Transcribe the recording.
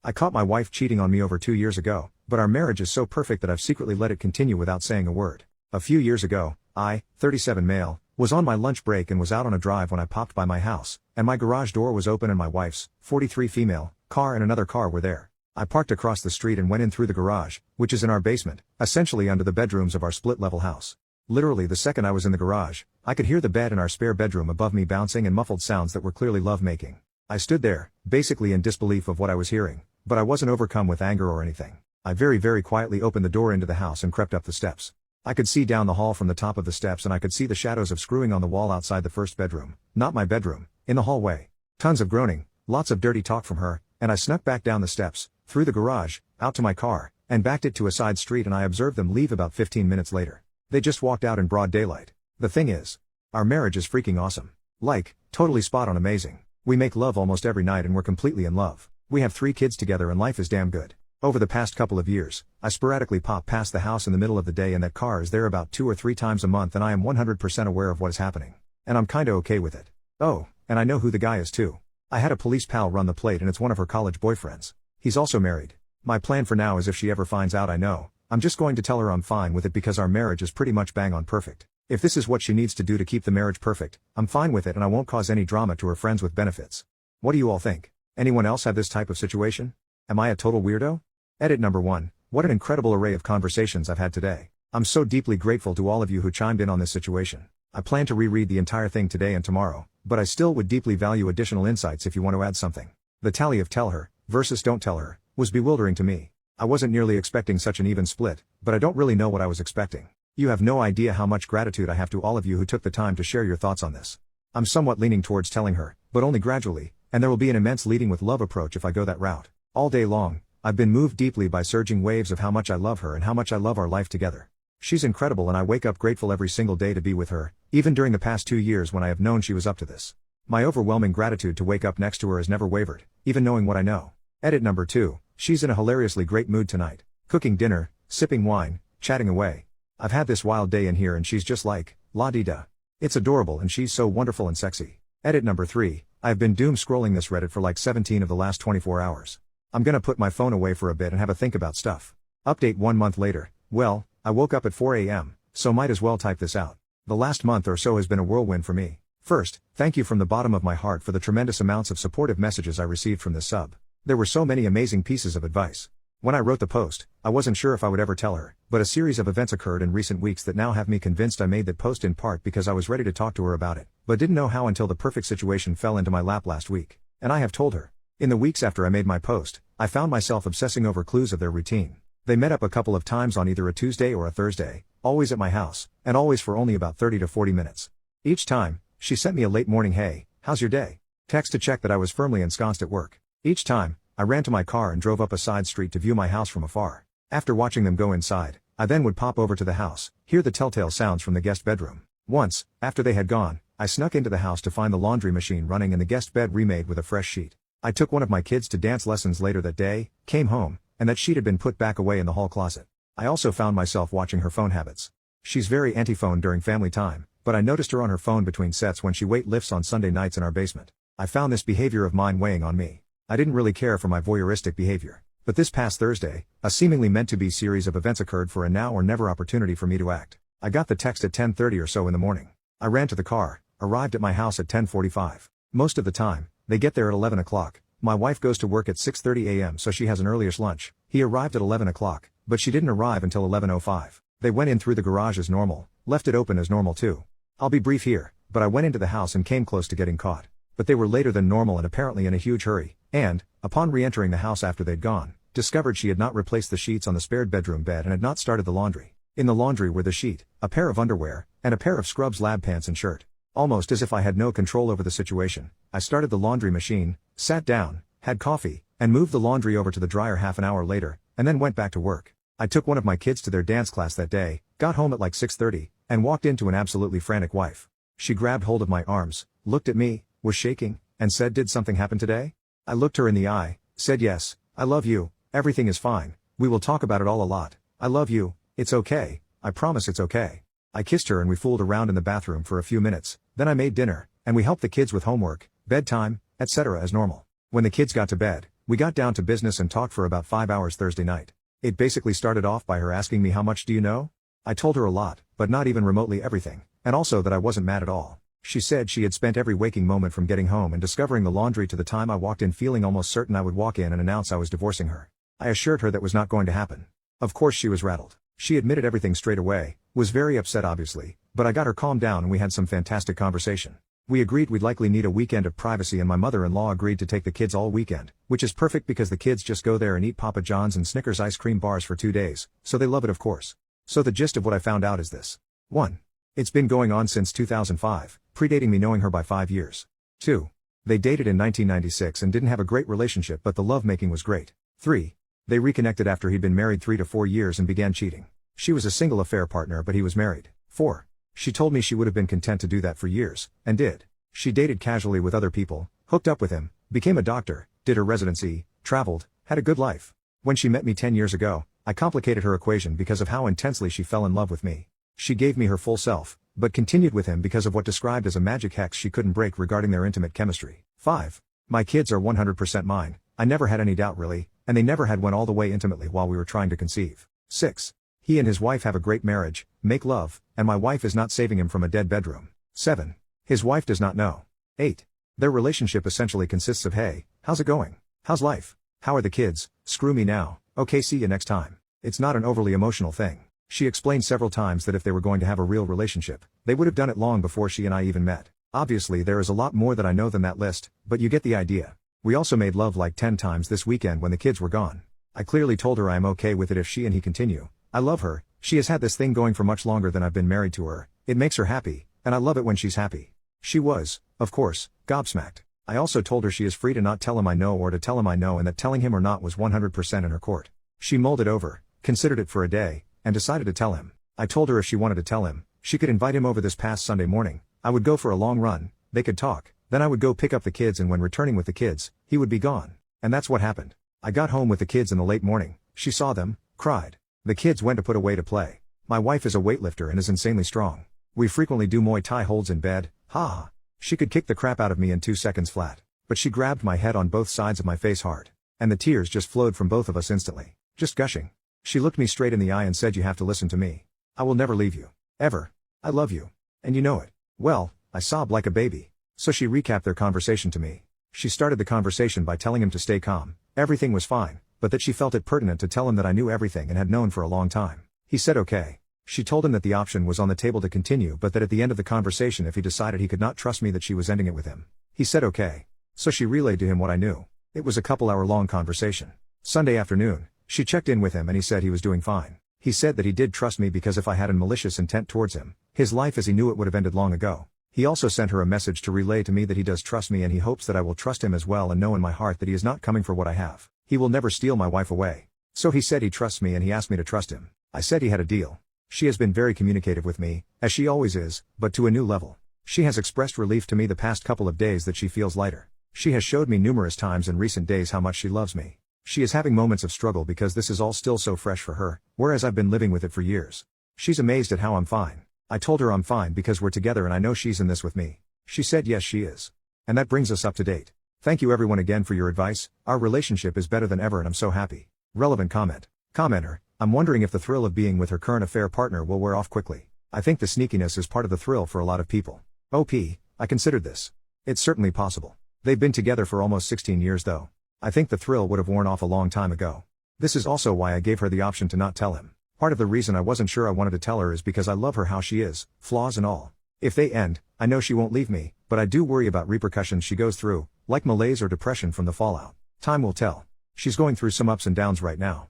I caught my wife cheating on me over 2 years ago, but our marriage is so perfect that I've secretly let it continue without saying a word. A few years ago, I, 37 male, was on my lunch break and was out on a drive when I popped by my house, and my garage door was open and my wife's, 43 female, car and another car were there. I parked across the street and went in through the garage, which is in our basement, essentially under the bedrooms of our split-level house. Literally the second I was in the garage, I could hear the bed in our spare bedroom above me bouncing and muffled sounds that were clearly love-making. I stood there, basically in disbelief of what I was hearing, but I wasn't overcome with anger or anything. I very quietly opened the door into the house and crept up the steps. I could see down the hall from the top of the steps and I could see the shadows of screwing on the wall outside the first bedroom, not my bedroom, in the hallway. Tons of groaning, lots of dirty talk from her, and I snuck back down the steps, through the garage, out to my car, and backed it to a side street and I observed them leave about 15 minutes later. They just walked out in broad daylight. The thing is, our marriage is freaking awesome. Like, totally spot on amazing. We make love almost every night and we're completely in love. We have 3 kids together and life is damn good. Over the past couple of years, I sporadically pop past the house in the middle of the day and that car is there about 2 or 3 times a month and I am 100% aware of what is happening. And I'm kinda okay with it. Oh, and I know who the guy is too. I had a police pal run the plate and it's one of her college boyfriends. He's also married. My plan for now is if she ever finds out I'm just going to tell her I'm fine with it because our marriage is pretty much bang on perfect. If this is what she needs to do to keep the marriage perfect, I'm fine with it and I won't cause any drama to her friends with benefits. What do you all think? Anyone else have this type of situation? Am I a total weirdo? Edit number 1. What an incredible array of conversations I've had today. I'm so deeply grateful to all of you who chimed in on this situation. I plan to reread the entire thing today and tomorrow, but I still would deeply value additional insights if you want to add something. The tally of tell her versus don't tell her was bewildering to me. I wasn't nearly expecting such an even split, but I don't really know what I was expecting. You have no idea how much gratitude I have to all of you who took the time to share your thoughts on this. I'm somewhat leaning towards telling her, but only gradually, and there will be an immense leading with love approach if I go that route. All day long, I've been moved deeply by surging waves of how much I love her and how much I love our life together. She's incredible and I wake up grateful every single day to be with her, even during the past 2 years when I have known she was up to this. My overwhelming gratitude to wake up next to her has never wavered, even knowing what I know. Edit number 2. She's in a hilariously great mood tonight. Cooking dinner, sipping wine, chatting away. I've had this wild day in here and she's just like, la-di-da. It's adorable and she's so wonderful and sexy. Edit number 3. I've been doom scrolling this Reddit for like 17 of the last 24 hours. I'm gonna put my phone away for a bit and have a think about stuff. Update 1 month later. Well, I woke up at 4 a.m., so might as well type this out. The last month or so has been a whirlwind for me. First, thank you from the bottom of my heart for the tremendous amounts of supportive messages I received from this sub. There were so many amazing pieces of advice. When I wrote the post, I wasn't sure if I would ever tell her, but a series of events occurred in recent weeks that now have me convinced I made that post in part because I was ready to talk to her about it, but didn't know how until the perfect situation fell into my lap last week. And I have told her. In the weeks after I made my post, I found myself obsessing over clues of their routine. They met up a couple of times on either a Tuesday or a Thursday, always at my house, and always for only about 30 to 40 minutes. Each time, she sent me a late morning "Hey, how's your day?" text to check that I was firmly ensconced at work. Each time, I ran to my car and drove up a side street to view my house from afar. After watching them go inside, I then would pop over to the house, hear the telltale sounds from the guest bedroom. Once, after they had gone, I snuck into the house to find the laundry machine running and the guest bed remade with a fresh sheet. I took one of my kids to dance lessons later that day, came home, and that sheet had been put back away in the hall closet. I also found myself watching her phone habits. She's very anti-phone during family time, but I noticed her on her phone between sets when she weight lifts on Sunday nights in our basement. I found this behavior of mine weighing on me. I didn't really care for my voyeuristic behavior. But this past Thursday, a seemingly meant-to-be series of events occurred for a now-or-never opportunity for me to act. I got the text at 10:30 or so in the morning. I ran to the car, arrived at my house at 10:45. Most of the time, they get there at 11 o'clock. My wife goes to work at 6:30 a.m. so she has an earliest lunch. He arrived at 11 o'clock, but she didn't arrive until 11:05. They went in through the garage as normal, left it open as normal too. I'll be brief here, but I went into the house and came close to getting caught. But they were later than normal and apparently in a huge hurry, and, upon re-entering the house after they'd gone, discovered she had not replaced the sheets on the spared bedroom bed and had not started the laundry. In the laundry were the sheet, a pair of underwear, and a pair of Scrubs lab pants and shirt. Almost as if I had no control over the situation, I started the laundry machine, sat down, had coffee, and moved the laundry over to the dryer half an hour later, and then went back to work. I took one of my kids to their dance class that day, got home at like 6:30, and walked into an absolutely frantic wife. She grabbed hold of my arms, looked at me, was shaking, and said, "Did something happen today?" I looked her in the eye, said, "Yes, I love you, everything is fine, we will talk about it all a lot, I love you, it's okay, I promise it's okay." I kissed her and we fooled around in the bathroom for a few minutes, then I made dinner, and we helped the kids with homework, bedtime, etc. as normal. When the kids got to bed, We got down to business and talked for about 5 hours Thursday night. It basically started off by her asking me how much do you know? I told her a lot, but not even remotely everything, and also that I wasn't mad at all. She said she had spent every waking moment from getting home and discovering the laundry to the time I walked in feeling almost certain I would walk in and announce I was divorcing her. I assured her that was not going to happen. Of course she was rattled. She admitted everything straight away, was very upset obviously, but I got her calmed down and we had some fantastic conversation. We agreed we'd likely need a weekend of privacy and my mother-in-law agreed to take the kids all weekend, which is perfect because the kids just go there and eat Papa John's and Snickers ice cream bars for 2 days, so they love it of course. So the gist of what I found out is this. 1. It's been going on since 2005, predating me knowing her by 5 years. 2. They dated in 1996 and didn't have a great relationship but the lovemaking was great. 3. They reconnected after he'd been married 3 to 4 years and began cheating. She was a single affair partner but he was married. 4. She told me she would have been content to do that for years, and did. She dated casually with other people, hooked up with him, became a doctor, did her residency, traveled, had a good life. When she met me 10 years ago, I complicated her equation because of how intensely she fell in love with me. She gave me her full self, but continued with him because of what described as a magic hex she couldn't break regarding their intimate chemistry. 5. My kids are 100% mine, I never had any doubt really, and they never had one all the way intimately while we were trying to conceive. 6. He and his wife have a great marriage, make love, and my wife is not saving him from a dead bedroom. 7. His wife does not know. 8. Their relationship essentially consists of hey, how's it going? How's life? How are the kids? Screw me now, okay see you next time. It's not an overly emotional thing. She explained several times that if they were going to have a real relationship, they would have done it long before she and I even met. Obviously there is a lot more that I know than that list, but you get the idea. We also made love like 10 times this weekend when the kids were gone. I clearly told her I am okay with it if she and he continue. I love her, she has had this thing going for much longer than I've been married to her, it makes her happy, and I love it when she's happy. She was, of course, gobsmacked. I also told her she is free to not tell him I know or to tell him I know and that telling him or not was 100% in her court. She mulled it over, considered it for a day, and decided to tell him. I told her if she wanted to tell him, she could invite him over this past Sunday morning, I would go for a long run, they could talk, then I would go pick up the kids and when returning with the kids, he would be gone. And that's what happened. I got home with the kids in the late morning, she saw them, cried. The kids went to put away to play. My wife is a weightlifter and is insanely strong. We frequently do Muay Thai holds in bed, ha. She could kick the crap out of me in 2 seconds flat. But she grabbed my head on both sides of my face hard. And the tears just flowed from both of us instantly. Just gushing. She looked me straight in the eye and said you have to listen to me. I will never leave you. Ever. I love you. And you know it. Well, I sobbed like a baby. So she recapped their conversation to me. She started the conversation by telling him to stay calm. Everything was fine, but that she felt it pertinent to tell him that I knew everything and had known for a long time. He said okay. She told him that the option was on the table to continue but that at the end of the conversation if he decided he could not trust me that she was ending it with him. He said okay. So she relayed to him what I knew. It was a couple-hour-long conversation. Sunday afternoon, she checked in with him and he said he was doing fine. He said that he did trust me because if I had a malicious intent towards him, his life as he knew it would have ended long ago. He also sent her a message to relay to me that he does trust me and he hopes that I will trust him as well and know in my heart that he is not coming for what I have. He will never steal my wife away. So he said he trusts me and he asked me to trust him. I said he had a deal. She has been very communicative with me, as she always is, but to a new level. She has expressed relief to me the past couple of days that she feels lighter. She has showed me numerous times in recent days how much she loves me. She is having moments of struggle because this is all still so fresh for her, whereas I've been living with it for years. She's amazed at how I'm fine. I told her I'm fine because we're together and I know she's in this with me. She said yes she is. And that brings us up to date. Thank you everyone again for your advice, our relationship is better than ever and I'm so happy. Relevant comment. Commenter, I'm wondering if the thrill of being with her current affair partner will wear off quickly. I think the sneakiness is part of the thrill for a lot of people. OP, I considered this. It's certainly possible. They've been together for almost 16 years though. I think the thrill would have worn off a long time ago. This is also why I gave her the option to not tell him. Part of the reason I wasn't sure I wanted to tell her is because I love her how she is, flaws and all. If they end, I know she won't leave me, but I do worry about repercussions she goes through, like malaise or depression from the fallout. Time will tell. She's going through some ups and downs right now.